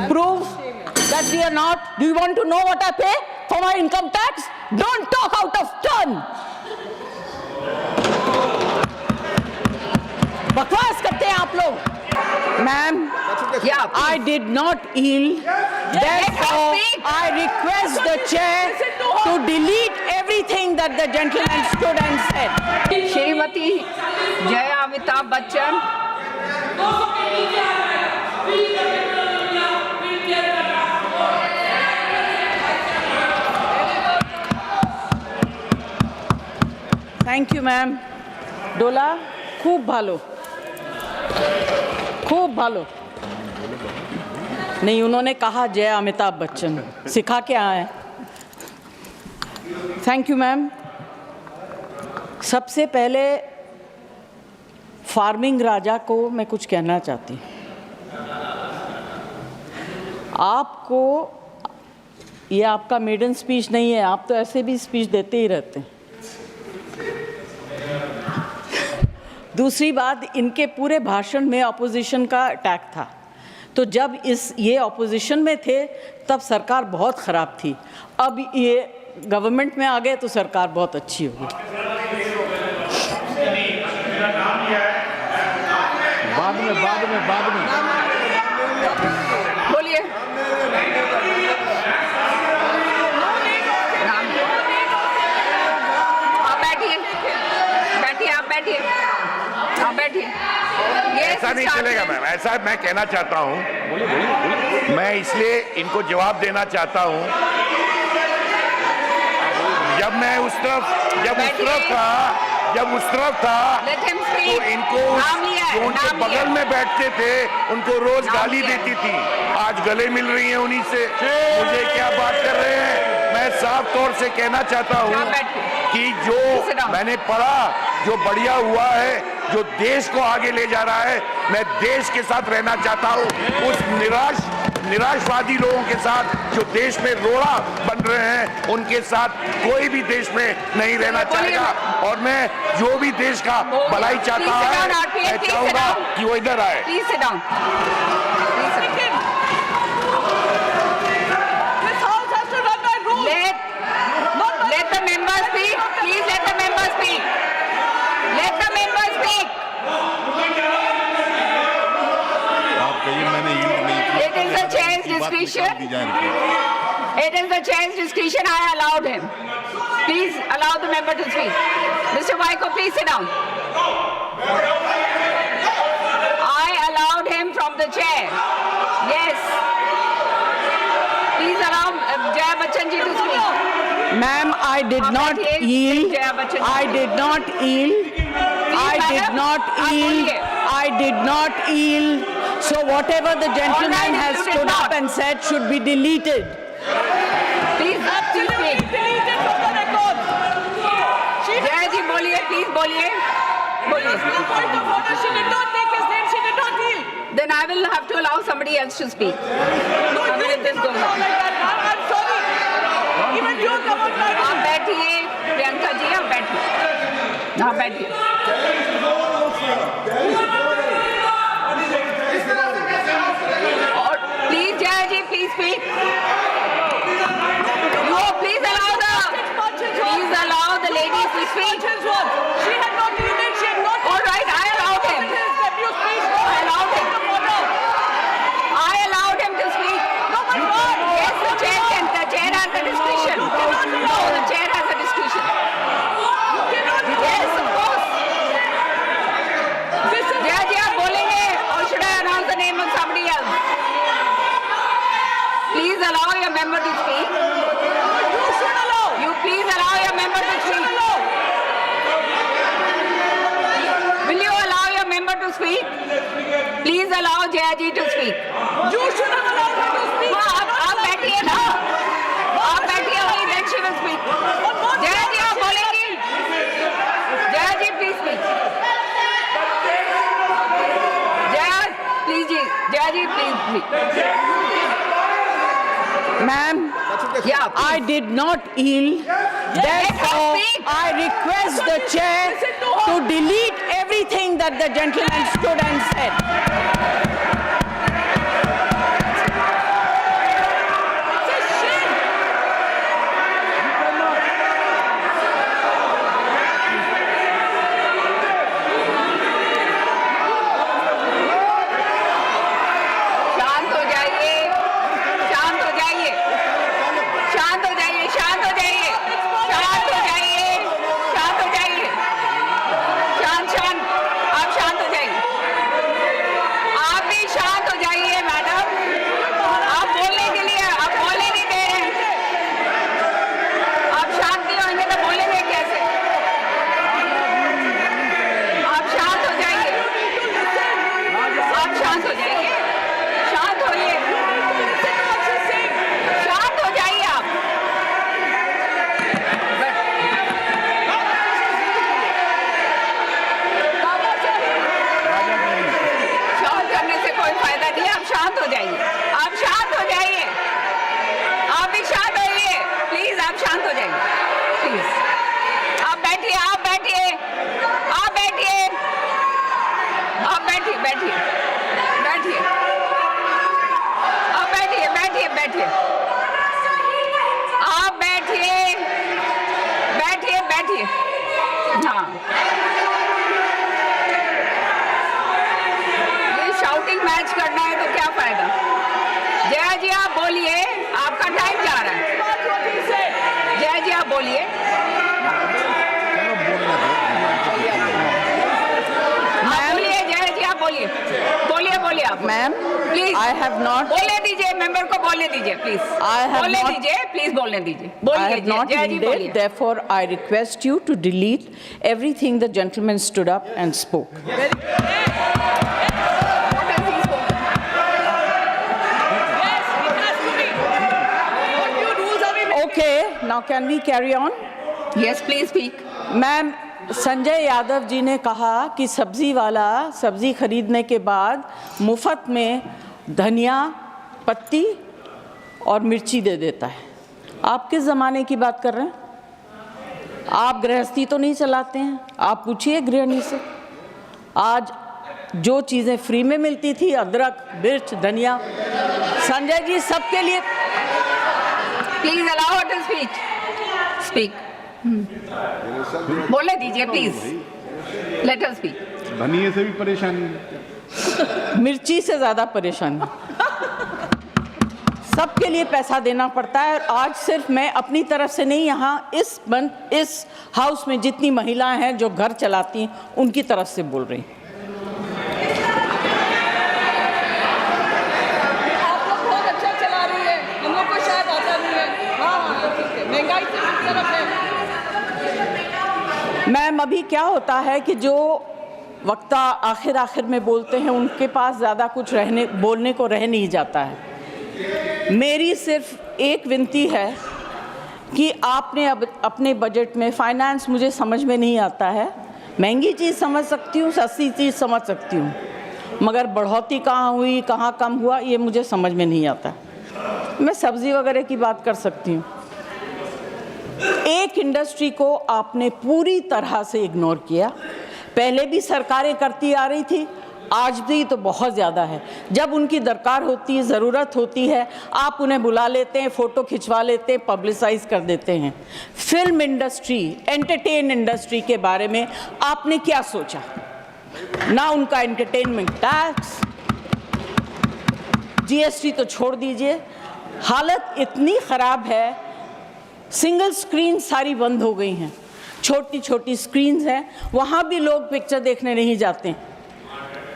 prove that we are not. Do you want to know what I pay for my income tax? Don't talk out of turn. बकवास करते हैं आप लोग. Ma'am, I did not yield. Therefore, I request the chair to delete everything that the gentleman stood and said. Shrimati Jaya Amitabh Bachchan. Thank you, ma'am. डोला खूब भालो, खूब भालो. नहीं, उन्होंने कहा जय अमिताभ बच्चन, सिखा के आए. Thank you ma'am. सबसे पहले फार्मिंग राजा को मैं कुछ कहना चाहती हूँ. आपको ये आपका मेडन स्पीच नहीं है, आप तो ऐसे भी स्पीच देते ही रहते हैं. दूसरी बात, इनके पूरे भाषण में अपोजिशन का अटैक था. तो जब ये अपोजिशन में थे तब सरकार बहुत ख़राब थी. अब ये गवर्नमेंट में आ गए तो सरकार बहुत अच्छी हो गई. बाद में बोलिए. आप बैठिए, आप बैठिए. ऐसा नहीं चलेगा मैम. ऐसा मैं कहना चाहता हूँ, मैं इसलिए इनको जवाब देना चाहता हूँ. जब मैं उस तरफ था तो इनको जो उनके बगल में बैठते थे उनको रोज गाली देती थी. आज गले मिल रही है उन्हीं से. मुझे क्या बात कर रहे हैं. मैं साफ तौर से कहना चाहता हूँ कि जो मैंने पढ़ा, जो बढ़िया हुआ है, जो देश को आगे ले जा रहा है, मैं देश के साथ रहना चाहता हूँ. उस निराशवादी लोगों के साथ जो देश में रोड़ा बन रहे हैं, उनके साथ कोई भी देश में नहीं रहना चाहेगा. और मैं जो भी देश का भलाई चाहता है, मैं चाहूंगा कि वो इधर आए. Let the members speak. Please let the members speak. Let the members speak. It is the chair's discretion. It is the chair's discretion. I allowed him. Please allow the member to speak. Mr. Vaiko, please sit down. I allowed him from the chair. Yes. Please allow Jaya Bachchan ji to speak. Ma'am, I did not yield. I did not yield. I did not yield. So whatever the gentleman has stood up and said should be deleted. Please speak. Jaya ji, boliye, please boliye. Point of order, she did not take his name, she did not yield. Then I will have to allow somebody else to speak. No, I mean, if this goes on. I'm sorry. Even you come on like आप बैठिए, प्रियंका जी, आप बैठिए. आप बैठिए. और please Jaya ji, please speak. No, please allow the ladies to speak. she had not yielded, she had not. All right, I allowed him. I allowed him to speak. No, my God. Yes, the chair has a discretion. No, the chair has a discretion. Yes, of course. Jaya ji, आप बोलेंगे, or should I announce the name of somebody else? Please allow your member to speak. You should allow. You please allow your member to speak. Will you allow your member to speak? Please allow Jaya ji to speak. You should have allowed her to speak. आप बैठिए ना. आप बैठिए, only then she will speak. Jaya ji, आप बोलेंगी. Jaya ji, please speak. Jaya ji, please speak. Ma'am, Yeah, I did not yield. Therefore, I request the chair to delete everything that the gentleman stood and said. Ma'am, Please. I have not. बोलने दीजिए, member को बोलने दीजिए, please. I have बोलने not- दीजिए, please बोलने दीजिए। I बोलिए have not जय जी, yielded, बोलिए। therefore I request you to delete everything the gentleman stood up and spoke. Yes, it has to be. What new rules are we making? Okay, now can we carry on? Yes, please speak. Ma'am, Sanjay Yadav ji ने कहा कि सब्जी वाला सब्जी खरीदने के बाद मुफ्त में धनिया पत्ती और मिर्ची दे देता है। आप किस ज़माने की बात कर रहे हैं? आप गृहस्थी तो नहीं चलाते हैं? आप पूछिए गृहिणी से। आज जो चीज़ें फ्री में मिलती थी, अदरक, मिर्च, धनिया, संजय जी सबके लिए। Please allow her to speak. Speak. बोलने दीजिए प्लीज। Let us speak. धनिये से भी परेशानी है। मिर्ची से ज़्यादा परेशानी। सबके लिए पैसा देना पड़ता है। और आज सिर्फ मैं अपनी तरफ से नहीं, यहाँ इस हाउस में जितनी महिलाएं हैं जो घर चलाती हैं उनकी तरफ से बोल रही हूँ। आप लोग बहुत अच्छा चला रही है, हम लोग को शायद आता नहीं है। हाँ, ठीक है, महंगाई से किस तरफ है? मैम, अभी क्या होता है कि जो वक्ता आखिर में बोलते हैं उनके पास ज़्यादा कुछ बोलने को रह नहीं जाता है। मेरी सिर्फ एक विनती है कि आपने अब अपने बजट में, फाइनेंस मुझे समझ में नहीं आता है, महंगी चीज़ समझ सकती हूँ, सस्ती चीज़ समझ सकती हूँ, मगर बढ़ोतरी कहाँ हुई, कहाँ कम हुआ, ये मुझे समझ में नहीं आता। मैं सब्ज़ी वगैरह की बात कर सकती हूँ। एक इंडस्ट्री को आपने पूरी तरह से इग्नोर किया। पहले भी सरकारें करती आ रही थी, आज भी तो बहुत ज़्यादा है। जब उनकी दरकार होती है, ज़रूरत होती है, आप उन्हें बुला लेते हैं, फ़ोटो खिंचवा लेते हैं, पब्लिसाइज कर देते हैं। फिल्म इंडस्ट्री, एंटरटेन इंडस्ट्री के बारे में आपने क्या सोचा? ना उनका एंटरटेनमेंट टैक्स, जीएसटी तो छोड़ दीजिए। हालत इतनी ख़राब है, सिंगल स्क्रीन सारी बंद हो गई हैं। छोटी छोटी स्क्रीन्स हैं, वहाँ भी लोग पिक्चर देखने नहीं जाते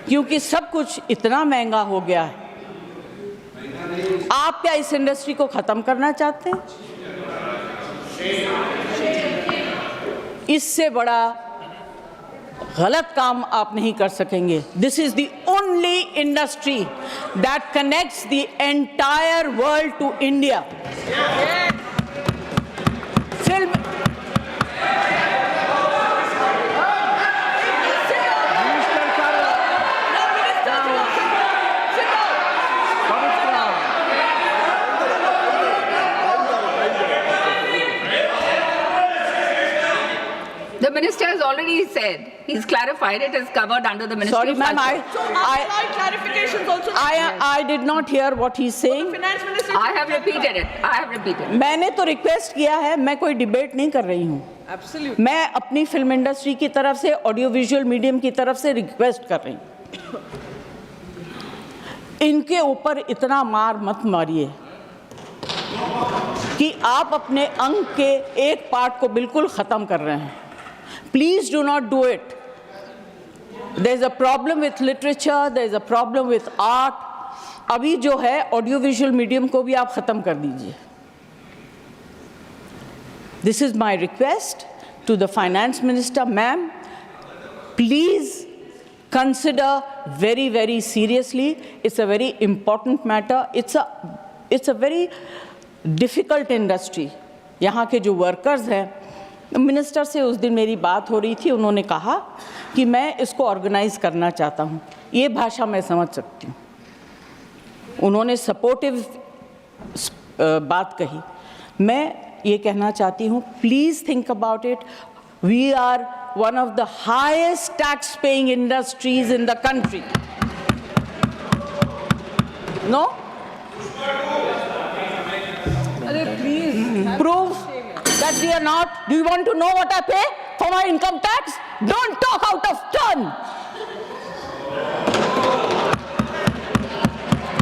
क्योंकि सब कुछ इतना महंगा हो गया है। आप क्या इस इंडस्ट्री को ख़त्म करना चाहते हैं? इससे बड़ा गलत काम आप नहीं कर सकेंगे। This is the only industry that connects the entire world to India. Film The minister has already said, he's clarified it is covered under the Ministry Sorry, of ma'am, Culture. So outside clarifications also. I did not hear what he's saying. Finance Minister. I have repeated it. I have repeated it. मैंने तो request किया है, मैं कोई debate नहीं कर रही हूँ। Absolutely. मैं अपनी फिल्म इंडस्ट्री की तरफ से, ऑडियो विजुअल मीडियम की तरफ से रिक्वेस्ट कर रही हूँ, इनके ऊपर इतना मार मत मारिए कि आप अपने अंग के एक पार्ट को बिल्कुल ख़त्म कर रहे हैं। Please do not do it. There is a problem with literature, there is a problem with art. अभी जो है ऑडियो विजुअल मीडियम को भी आप ख़त्म कर दीजिए। This is my request to the finance minister, ma'am. Please consider very, very seriously. It's a very important matter. It's a very difficult industry. यहाँ के जो workers हैं, मिनिस्टर से उस दिन मेरी बात हो रही थी, उन्होंने कहा कि मैं इसको ऑर्गेनाइज करना चाहता हूँ। ये भाषा मैं समझ सकती हूँ। उन्होंने सपोर्टिव बात कही। मैं ये कहना चाहती हूँ, please think about it. We are one of the highest tax paying industries in the country. No? Prove that we are not. Do you want to know what I pay for my income tax? Don't talk out of turn.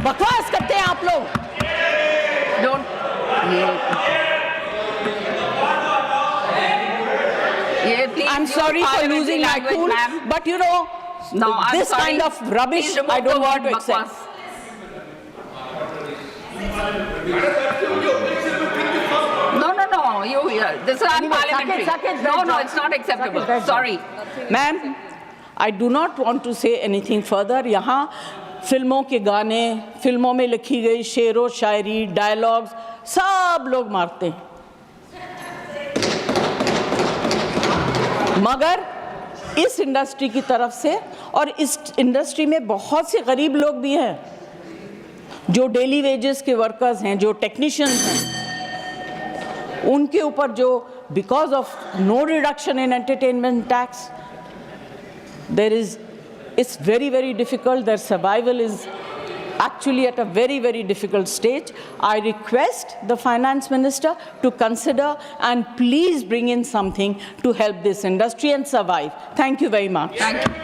बकवास करते हैं आप लोग। Don't. I'm sorry for losing my cool, but you know, No, I'm this sorry. kind of rubbish Please remove I don't the want word to accept. bakwas. No. This is unparliamentary. Saket, No, it's not acceptable. Sorry. Ma'am, I do not want to say anything further. यहाँ फिल्मों के गाने, फिल्मों में लिखी गई शेरो शायरी, dialogues सब लोग मारते हैं, मगर इस इंडस्ट्री की तरफ से, और इस इंडस्ट्री में बहुत से गरीब लोग भी हैं जो डेली वेजेस के वर्कर्स हैं, जो टेक्नीशियंस हैं, उनके ऊपर जो because of no reduction in entertainment tax there is, it's very, very difficult. Their survival is actually at a very, very difficult stage. I request the finance minister to consider and please bring in something to help this industry and survive. Thank you very much. Thank you.